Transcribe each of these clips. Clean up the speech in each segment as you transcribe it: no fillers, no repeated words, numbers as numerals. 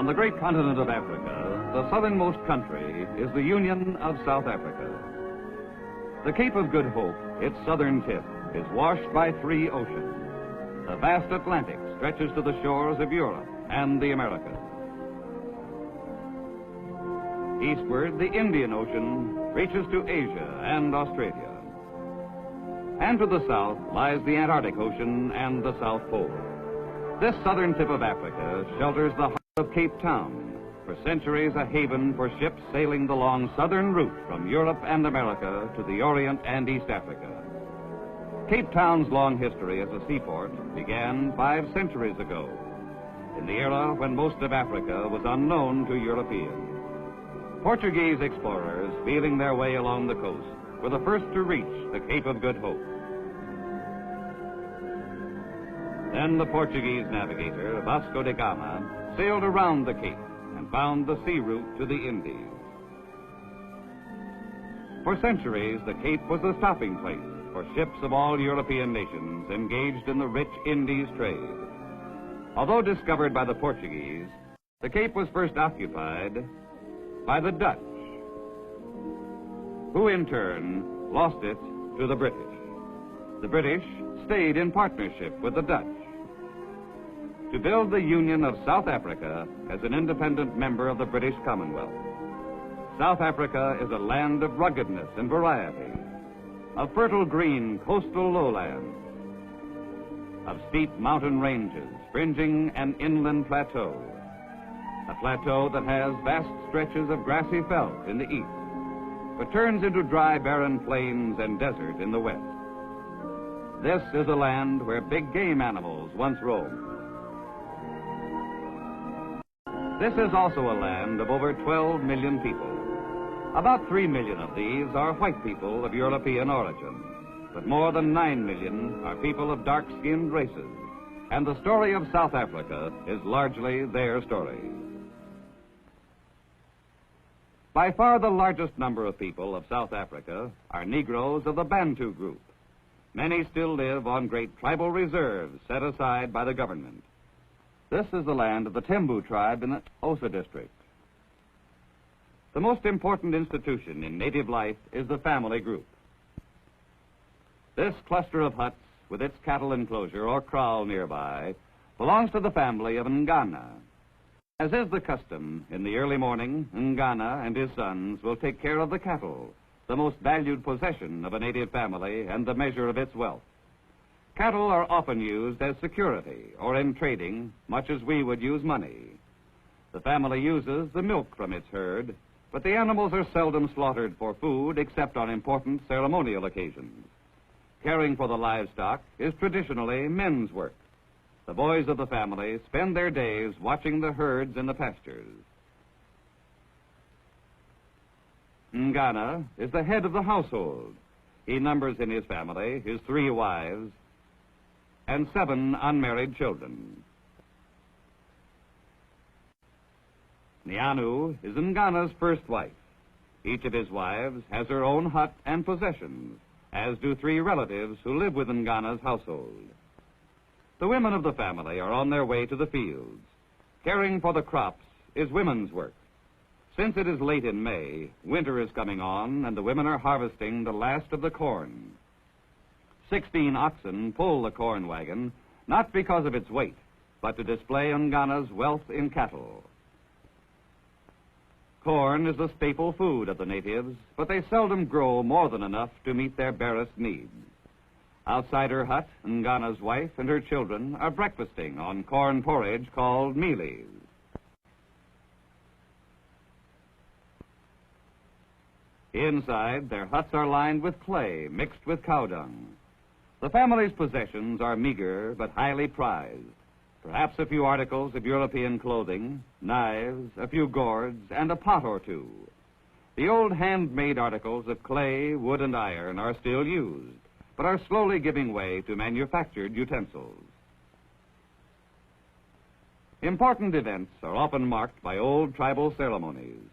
On the great continent of Africa, the southernmost country is the Union of South Africa. The Cape of Good Hope, its southern tip, is washed by three oceans. The vast Atlantic stretches to the shores of Europe and the Americas. Eastward, the Indian Ocean reaches to Asia and Australia. And to the south lies the Antarctic Ocean and the South Pole. This southern tip of Africa shelters the heart of Cape Town, for centuries a haven for ships sailing the long southern route from Europe and America to the Orient and East Africa. Cape Town's long history as a seaport began 5 centuries ago, in the era when most of Africa was unknown to Europeans. Portuguese explorers, feeling their way along the coast, were the first to reach the Cape of Good Hope. Then the Portuguese navigator, Vasco da Gama, sailed around the Cape and found the sea route to the Indies. For centuries, the Cape was a stopping place for ships of all European nations engaged in the rich Indies trade. Although discovered by the Portuguese, the Cape was first occupied by the Dutch, who in turn lost it to the British. The British stayed in partnership with the Dutch to build the Union of South Africa as an independent member of the British Commonwealth. South Africa is a land of ruggedness and variety, of fertile green coastal lowlands, of steep mountain ranges fringing an inland plateau, a plateau that has vast stretches of grassy veldt in the east, but turns into dry, barren plains and desert in the west. This is a land where big game animals once roamed. This is also a land of over 12 million people. About 3 million of these are white people of European origin, but more than 9 million are people of dark-skinned races, and the story of South Africa is largely their story. By far the largest number of people of South Africa are Negroes of the Bantu group. Many still live on great tribal reserves set aside by the government. This is the land of the Tembu tribe in the Osa district. The most important institution in native life is the family group. This cluster of huts with its cattle enclosure or kraal nearby belongs to the family of Ngana. As is the custom, in the early morning, Ngana and his sons will take care of the cattle, the most valued possession of a native family and the measure of its wealth. Cattle are often used as security or in trading, much as we would use money. The family uses the milk from its herd, but the animals are seldom slaughtered for food except on important ceremonial occasions. Caring for the livestock is traditionally men's work. The boys of the family spend their days watching the herds in the pastures. Ngana is the head of the household. He numbers in his family his 3 wives and 7 unmarried children. Nyanu is Ngana's first wife. Each of his wives has her own hut and possessions, as do 3 relatives who live within Ngana's household. The women of the family are on their way to the fields. Caring for the crops is women's work. Since it is late in May, winter is coming on, and the women are harvesting the last of the corn. 16 oxen pull the corn wagon, not because of its weight, but to display Ngana's wealth in cattle. Corn is the staple food of the natives, but they seldom grow more than enough to meet their barest needs. Outside her hut, Ngana's wife and her children are breakfasting on corn porridge called mealies. Inside, their huts are lined with clay mixed with cow dung. The family's possessions are meager but highly prized. Perhaps a few articles of European clothing, knives, a few gourds, and a pot or 2. The old handmade articles of clay, wood, and iron are still used, but are slowly giving way to manufactured utensils. Important events are often marked by old tribal ceremonies.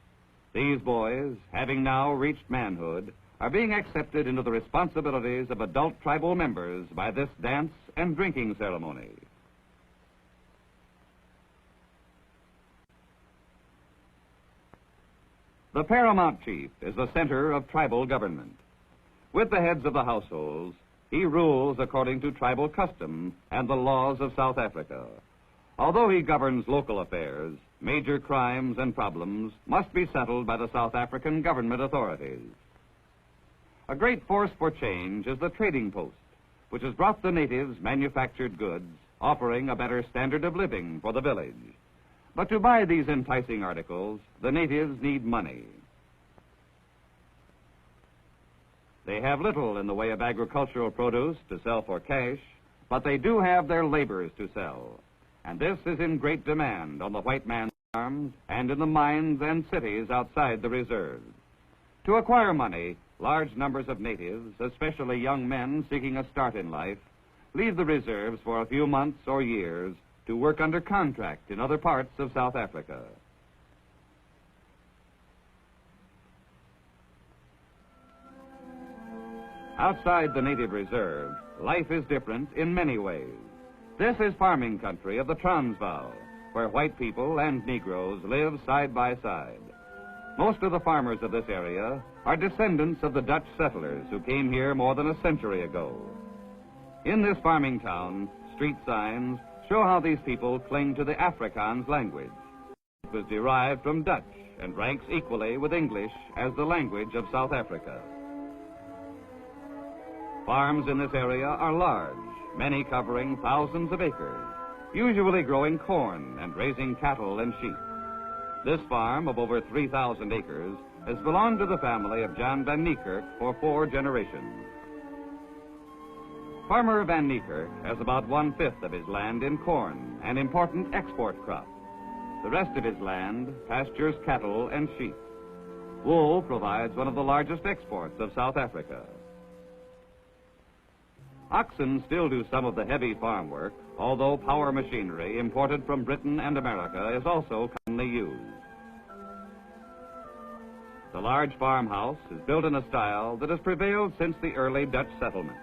These boys, having now reached manhood, are being accepted into the responsibilities of adult tribal members by this dance and drinking ceremony. The paramount chief is the center of tribal government. With the heads of the households, he rules according to tribal custom and the laws of South Africa. Although he governs local affairs, major crimes and problems must be settled by the South African government authorities. A great force for change is the trading post, which has brought the natives manufactured goods, offering a better standard of living for the village. But to buy these enticing articles, the natives need money. They have little in the way of agricultural produce to sell for cash, but they do have their labors to sell. And this is in great demand on the white man's farms and in the mines and cities outside the reserves. To acquire money, large numbers of natives, especially young men seeking a start in life, leave the reserves for a few months or years to work under contract in other parts of South Africa. Outside the native reserve, life is different in many ways. This is farming country of the Transvaal, where white people and Negroes live side by side. Most of the farmers of this area are descendants of the Dutch settlers who came here more than a century ago. In this farming town, street signs show how these people cling to the Afrikaans language. It was derived from Dutch and ranks equally with English as the language of South Africa. Farms in this area are large, many covering thousands of acres, usually growing corn and raising cattle and sheep. This farm of over 3,000 acres has belonged to the family of Jan van Niekerk for 4 generations. Farmer Van Niekerk has about 1/5 of his land in corn, an important export crop. The rest of his land pastures cattle and sheep. Wool provides one of the largest exports of South Africa. Oxen still do some of the heavy farm work, although power machinery imported from Britain and America is also commonly used. The large farmhouse is built in a style that has prevailed since the early Dutch settlement.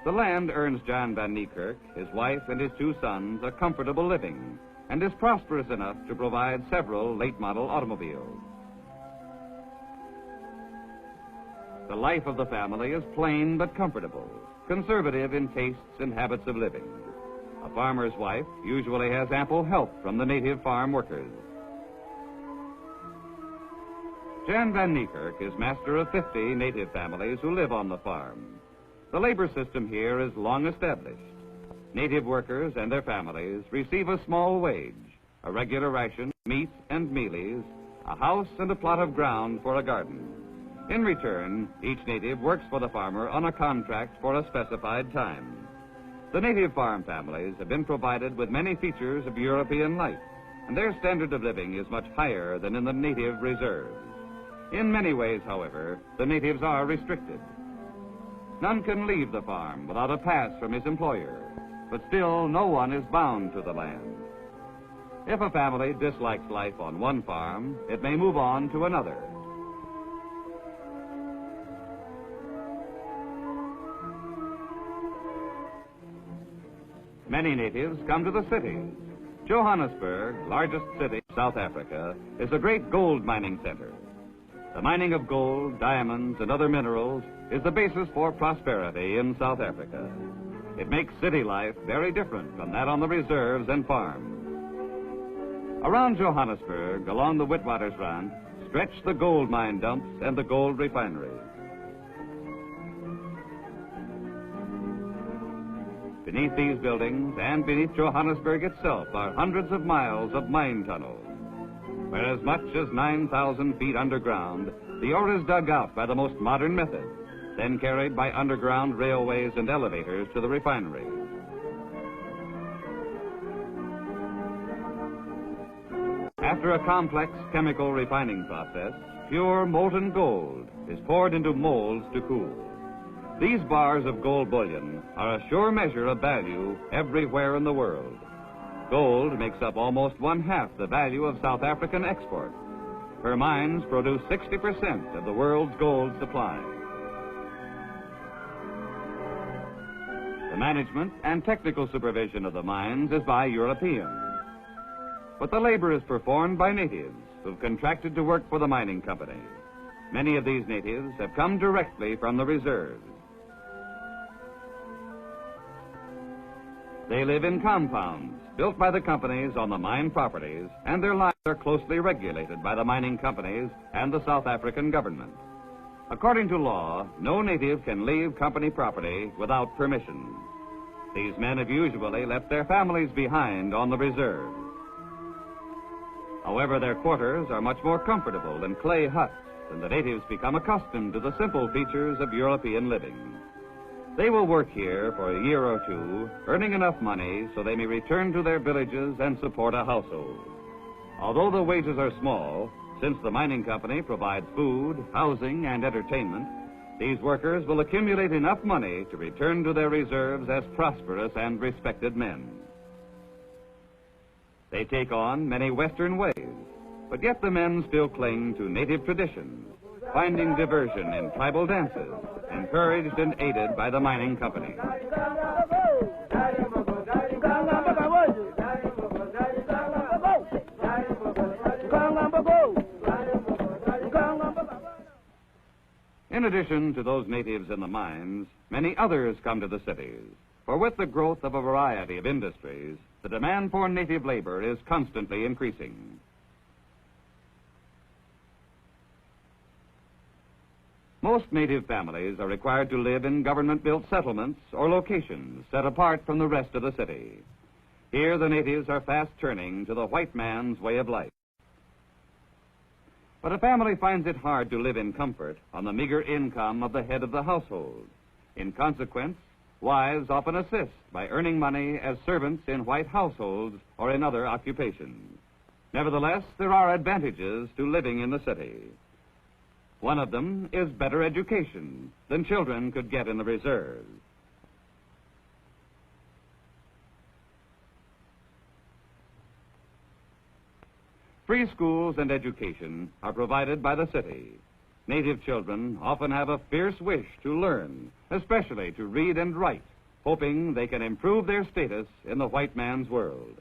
The land earns Jan van Niekerk, his wife, and his 2 sons a comfortable living and is prosperous enough to provide several late-model automobiles. The life of the family is plain but comfortable, conservative in tastes and habits of living. A farmer's wife usually has ample help from the native farm workers. Jan van Niekerk is master of 50 native families who live on the farm. The labor system here is long established. Native workers and their families receive a small wage, a regular ration, meat and mealies, a house and a plot of ground for a garden. In return, each native works for the farmer on a contract for a specified time. The native farm families have been provided with many features of European life, and their standard of living is much higher than in the native reserves. In many ways, however, the natives are restricted. None can leave the farm without a pass from his employer, but still no one is bound to the land. If a family dislikes life on one farm, it may move on to another. Many natives come to the cities. Johannesburg, largest city of South Africa, is a great gold mining center. The mining of gold, diamonds, and other minerals is the basis for prosperity in South Africa. It makes city life very different from that on the reserves and farms. Around Johannesburg, along the Witwatersrand, stretch the gold mine dumps and the gold refineries. Beneath these buildings and beneath Johannesburg itself are hundreds of miles of mine tunnels, where as much as 9,000 feet underground, the ore is dug out by the most modern method, then carried by underground railways and elevators to the refineries. After a complex chemical refining process, pure molten gold is poured into molds to cool. These bars of gold bullion are a sure measure of value everywhere in the world. Gold makes up almost 1/2 the value of South African export. Her mines produce 60% of the world's gold supply. The management and technical supervision of the mines is by Europeans. But the labor is performed by natives who've contracted to work for the mining company. Many of these natives have come directly from the reserves. They live in compounds built by the companies on the mine properties, and their lives are closely regulated by the mining companies and the South African government. According to law, no native can leave company property without permission. These men have usually left their families behind on the reserve. However, their quarters are much more comfortable than clay huts, and the natives become accustomed to the simple features of European living. They will work here for a year or two, earning enough money so they may return to their villages and support a household. Although the wages are small, since the mining company provides food, housing, and entertainment, these workers will accumulate enough money to return to their reserves as prosperous and respected men. They take on many Western ways, but yet the men still cling to native traditions, finding diversion in tribal dances, encouraged and aided by the mining company. In addition to those natives in the mines, many others come to the cities, for with the growth of a variety of industries, the demand for native labor is constantly increasing. Most native families are required to live in government-built settlements or locations set apart from the rest of the city. Here, the natives are fast turning to the white man's way of life. But a family finds it hard to live in comfort on the meager income of the head of the household. In consequence, wives often assist by earning money as servants in white households or in other occupations. Nevertheless, there are advantages to living in the city. One of them is better education than children could get in the reserves. Free schools and education are provided by the city. Native children often have a fierce wish to learn, especially to read and write, hoping they can improve their status in the white man's world.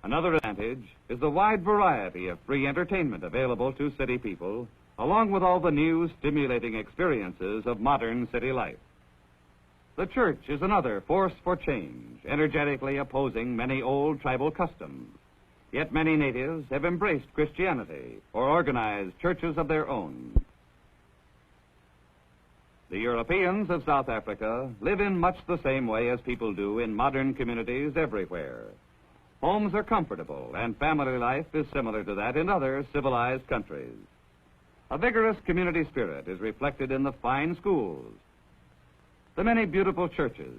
Another advantage is the wide variety of free entertainment available to city people, along with all the new, stimulating experiences of modern city life. The church is another force for change, energetically opposing many old tribal customs. Yet many natives have embraced Christianity or organized churches of their own. The Europeans of South Africa live in much the same way as people do in modern communities everywhere. Homes are comfortable, and family life is similar to that in other civilized countries. A vigorous community spirit is reflected in the fine schools, the many beautiful churches,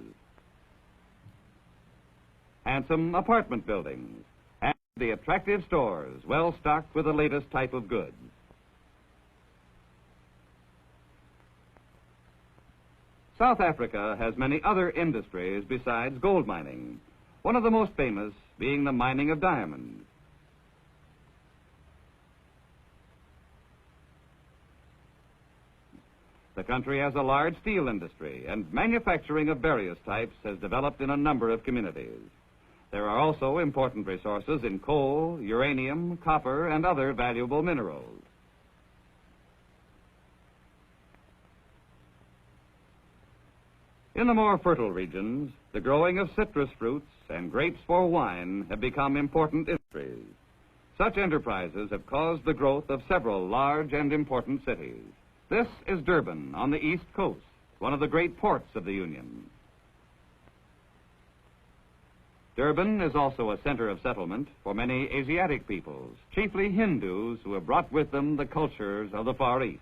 handsome apartment buildings, and the attractive stores well stocked with the latest type of goods. South Africa has many other industries besides gold mining, one of the most famous being the mining of diamonds. The country has a large steel industry, and manufacturing of various types has developed in a number of communities. There are also important resources in coal, uranium, copper, and other valuable minerals. In the more fertile regions, the growing of citrus fruits and grapes for wine have become important industries. Such enterprises have caused the growth of several large and important cities. This is Durban on the East Coast, one of the great ports of the Union. Durban is also a center of settlement for many Asiatic peoples, chiefly Hindus who have brought with them the cultures of the Far East.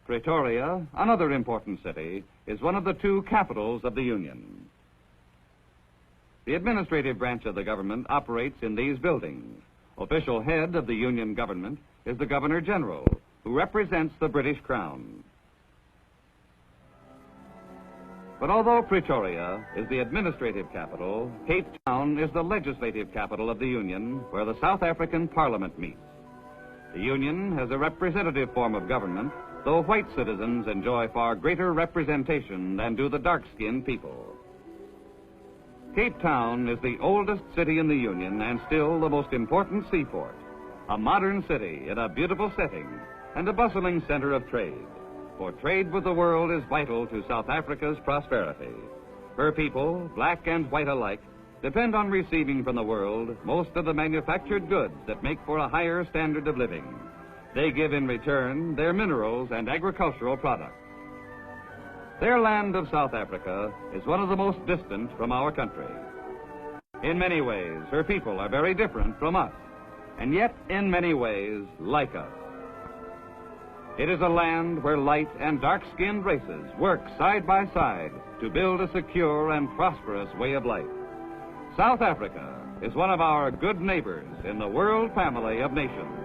Pretoria, another important city, is one of the two capitals of the Union. The administrative branch of the government operates in these buildings. Official head of the Union government is the Governor General, who represents the British Crown. But although Pretoria is the administrative capital, Cape Town is the legislative capital of the Union, where the South African Parliament meets. The Union has a representative form of government, though white citizens enjoy far greater representation than do the dark-skinned people. Cape Town is the oldest city in the Union and still the most important seaport. A modern city in a beautiful setting and a bustling center of trade. For trade with the world is vital to South Africa's prosperity. Her people, black and white alike, depend on receiving from the world most of the manufactured goods that make for a higher standard of living. They give in return their minerals and agricultural products. Their land of South Africa is one of the most distant from our country. In many ways, her people are very different from us, and yet in many ways like us. It is a land where light and dark-skinned races work side by side to build a secure and prosperous way of life. South Africa is one of our good neighbors in the world family of nations.